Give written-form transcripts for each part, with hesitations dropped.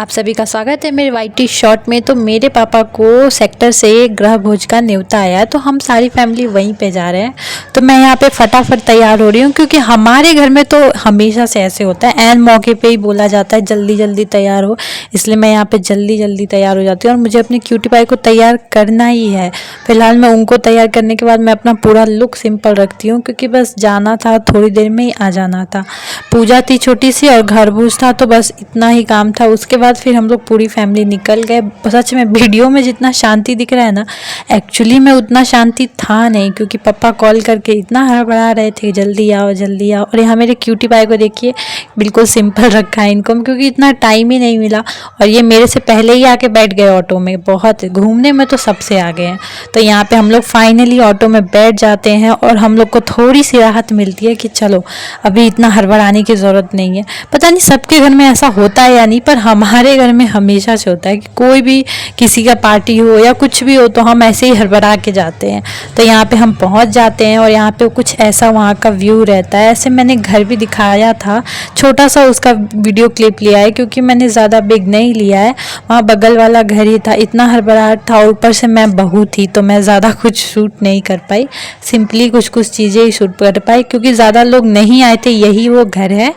आप सभी का स्वागत है मेरे वाईटी शॉर्ट में। तो मेरे पापा को सेक्टर से गृह भोज का न्योता आया है, तो हम सारी फैमिली वहीं पे जा रहे हैं। तो मैं यहाँ पे फटाफट तैयार हो रही हूँ, क्योंकि हमारे घर में तो हमेशा से ऐसे होता है, ऐन मौके पे ही बोला जाता है जल्दी जल्दी तैयार हो। इसलिए मैं यहाँ पे जल्दी जल्दी तैयार हो जाती हूँ और मुझे अपनी क्यूटी पाई को तैयार करना ही है। फिलहाल मैं उनको तैयार करने के बाद मैं अपना पूरा लुक सिंपल रखती हूँ, क्योंकि बस जाना था, थोड़ी देर में ही आ जाना था। पूजा थी छोटी सी और घर भोज था, तो बस इतना ही काम था। उसके बाद फिर हम लोग पूरी फैमिली निकल गए। सच में वीडियो में जितना शांति दिख रहा है ना, एक्चुअली में उतना शांति था नहीं, क्योंकि पापा कॉल करके इतना हड़बड़ा रहे थे जल्दी आओ जल्दी आओ। और यहाँ मेरे क्यूटी पाई को देखिए, बिल्कुल सिंपल रखा है इनको, क्योंकि इतना टाइम ही नहीं मिला। और ये मेरे से पहले ही आके बैठ गए ऑटो में। बहुत घूमने में तो सबसे आगे हैं। तो यहाँ पे हम लोग फाइनली ऑटो में बैठ जाते हैं और हम लोग को थोड़ी सी राहत मिलती है कि चलो अभी इतना हड़बड़ाने की ज़रूरत नहीं है। पता नहीं सबके घर में ऐसा होता है या नहीं, पर हमारे घर में हमेशा से होता है कि कोई भी किसी का पार्टी हो या कुछ भी हो तो हम ऐसे ही हड़बड़ा के जाते हैं। तो यहाँ पे हम पहुँच जाते हैं और यहाँ पे कुछ ऐसा वहाँ का व्यू रहता है। ऐसे मैंने घर भी दिखाया था, छोटा सा उसका वीडियो क्लिप लिया है, क्योंकि मैंने ज़्यादा बिग नहीं लिया है। वहाँ बगल वाला घर ही था, इतना हड़बड़ाहट था, ऊपर से मैं बहू थी तो मैं ज़्यादा कुछ शूट नहीं कर पाई। सिंपली कुछ कुछ चीज़ें ही शूट कर पाई, क्योंकि ज़्यादा लोग नहीं आए थे। यही वो घर है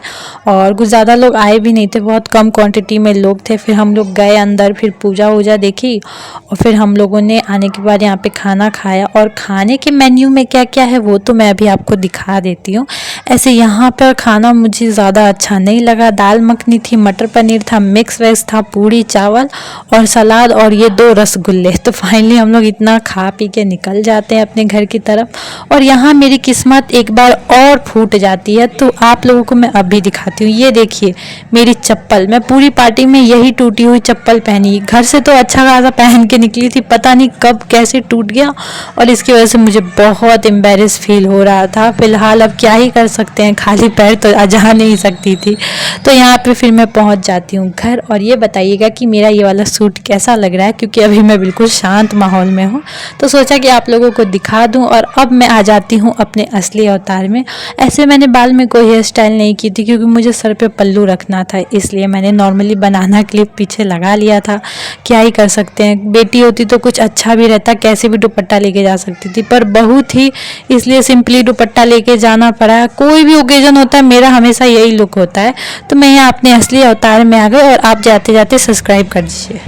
और कुछ ज़्यादा लोग आए भी नहीं थे, बहुत कम क्वांटिटी में लोग थे। फिर हम लोग गए अंदर, फिर पूजा वूजा देखी और फिर हम लोगों ने आने के बाद यहाँ पे खाना खाया। और खाने के मेन्यू में क्या क्या है वो तो मैं अभी आपको दिखा देती हूँ। ऐसे यहाँ पर खाना मुझे ज़्यादा अच्छा नहीं लगा। दाल मखनी थी, मटर पनीर था, मिक्स वेज था, पूड़ी चावल और सलाद और ये 2 रसगुल्ले। तो फाइनली हम लोग इतना खा पी के निकल जाते हैं अपने घर की तरफ। और यहाँ मेरी किस्मत एक बार और फूट जाती है, तो आप लोगों को मैं अभी दिखाती हूँ। ये देखिए मेरी चप्पल, मैं पूरी पार्टी में यही टूटी हुई चप्पल पहनी। घर से तो अच्छा खासा पहन के निकली थी, पता नहीं कब कैसे टूट गया और इसकी वजह से मुझे बहुत एम्बेरस फील हो रहा था। फिलहाल अब क्या ही कर सकते हैं, खाली पैर तो जा नहीं सकती थी। तो यहाँ पे फिर मैं पहुँच जाती हूँ घर। और ये बताइएगा कि मेरा ये वाला सूट कैसा लग रहा है, क्योंकि अभी मैं बिल्कुल शांत माहौल में हूँ, तो सोचा कि आप लोगों को दिखा दूँ। और अब मैं आ जाती हूँ अपने असली अवतार में। ऐसे मैंने बाल में कोई हेयर स्टाइल नहीं की थी, क्योंकि मुझे सर पे पल्लू रखना था, इसलिए मैंने नॉर्मली बनाना क्लिप पीछे लगा लिया था। क्या ही कर सकते हैं, बेटी होती तो कुछ अच्छा भी रहता, कैसे भी दुपट्टा लेके जा सकती थी, पर बहू थी इसलिए सिंपली दुपट्टा लेके जाना पड़ा। कोई भी ओकेजन होता है, मेरा हमेशा यही लुक होता है। तो मैं यहाँ अपने असली अवतार में आ गई और आप जाते जाते सब्सक्राइब कर दीजिए।